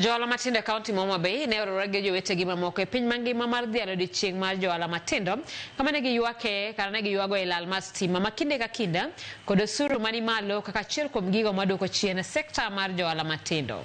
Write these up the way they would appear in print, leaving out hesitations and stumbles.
Joala matindo kaunti ma Homa Bay ne ororege jowetegi mamoko e piny mangima mar dhialo odiechieng' mar joala matindo kama ne giyuake kata ne giyuago e lal mar stima ma kinde ka kinde kod osuru mani malo kaka achiel kuom gigo maduoko chien sekta mar joala matindo.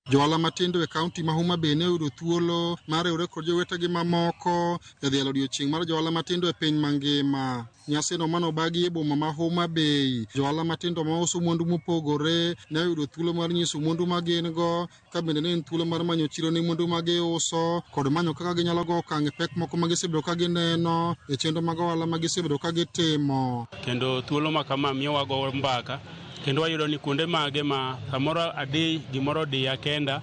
Joala matindo e kaunti ma Homa Bay ne oyudo thuolo mar riwore kod jowetegi mamoko e dhialo odiechieng' mar joala matindo e piny mangima. Nyasino manobagi e boma ma Homa Bay, joala matindo ma uso mwandu mopogore ne oyudo thuolo mar nyiso mwandu ma gin go, ka bende ne en thuolo mar manyo chiro ne mwandu ma giuso kod manyo kaka ginyalo go okang' e pek moko ma gisebedo ka gineno e chenro mag ohala ma gisebedo ka gitimo. Kendo thuolo ma kama miyowa go mbaka kendo wayudo ni kuonde mage ma samoro adi gimoro diya kenda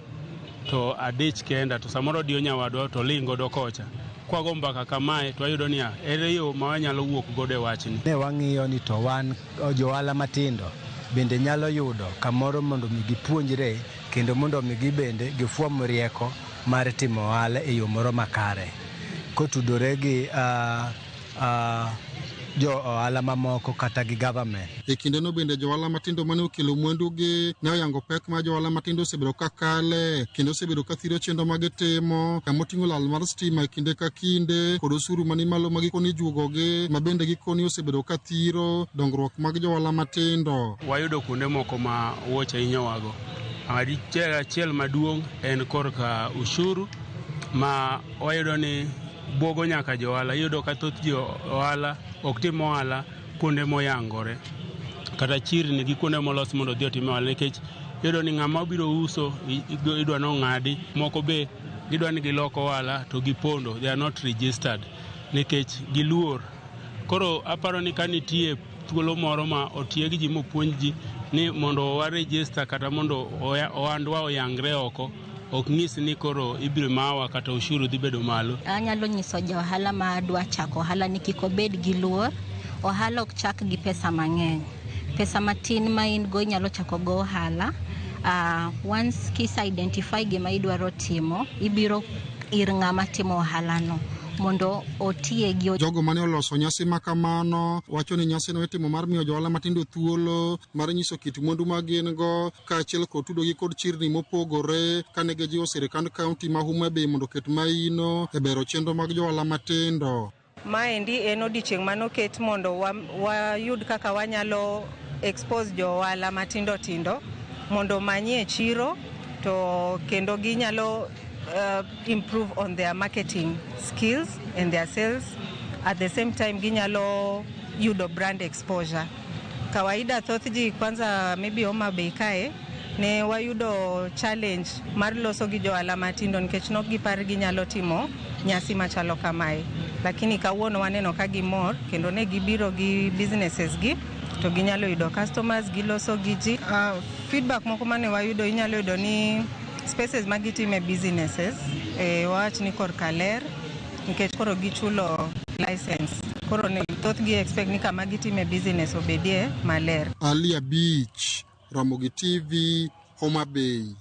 to adich kenda to samoro diyo nyawadwa to lingo do kocha. Kwago mbaka kamae to wayudo ni ere yo ma wanyalo wuok godo e wachni. Ne wang'iyo ni to wan johala matindo bende nyalo yudo kamoro mondo mi gipuonjre kendo mondo mi gibende gifuom rieko mar timo ohala e yo moro makare kotudore gi jo ohala mamoko kata gi government. E kinde no bende johala matindo mane okelo mwandu gi ne oyango pek ma johala matindo osebedo ka kale kendo osebedo ka thiro chenro ma gitimo kama oting'o lal mar stima e kinde ka kinde kod osuru mani malo ma gikoni juogo gi ma bende gikoni osebedo ka thiro dongruok mag johala matindo. Wayudo kuonde moko ma wuoche hinyowago. Achiel maduong' en korka ushuru ma wayudo ni buogo nyaka johala. Iyudo ka thoth jo ohala ok tim ohala kuonde moyangore kata chirni gi kuonde molos mondo dhi otim ohala, nikech iyudo ni ng'ama obiro uso idwa no ng'adi, moko be gidwa ni giloko ohala to gipondo, they are not registered nikech giluor. Koro aparo ni ka nitie thuolo moro ma otieg ji mopuonj ji ni mondo wa register kata mondo ohandwa oyangre oko, ok ng'is ni koro ibiro mawa kata ushuru dhi bedo malo. Anyalo nyiso jo ohala ma dwa chako ohala ni kik obed gi luor. Ohala ok chak gi pesa mang'eny. Pesa matin ma in go nyalo chako go ohala. Once kisa identify gima idwaro timo, ibiro ir ng'ama timo ohala no mondo otie gi jogo mane oloso nyasi makamano wacho ni nyasi no itimo mar miyo johala matindo thuolo mar nyiso kit mwandu ma gin go kaachiel kod tudo gi kod chirni mopogore kane gijiwo sirikand kaunti ma Homa Bay mondo ket maino e bero chenro mag johala matindo. Maendi en odiechieng' manoket mondo wayud kaka wanyalo expose jo ohala matindo tindo mondo manie chiro to kendo ginyalo improve on their marketing skills and their sales. At the same time ginyalo yudo brand exposure. Kawaida thoth ji kwanza maybe Homa Bay kae ne wayudo challenge mar loso gi johala matindo nikech nok gipar ginyalo timo nyasi machalo kamae, lakini kawuono waneno ka gimor kendo ne gibiro gi businesses gi to ginyalo yudo customers, giloso gi ji. Feedback moko mane wayudo inyalo yudo ni spaces magitime businesses wach ni korka ler nikech koro gichulo license, koro ne thoth gi expect ni kama gitime business obedie maler. Alia Beach, Ramogi TV, Homa Bay.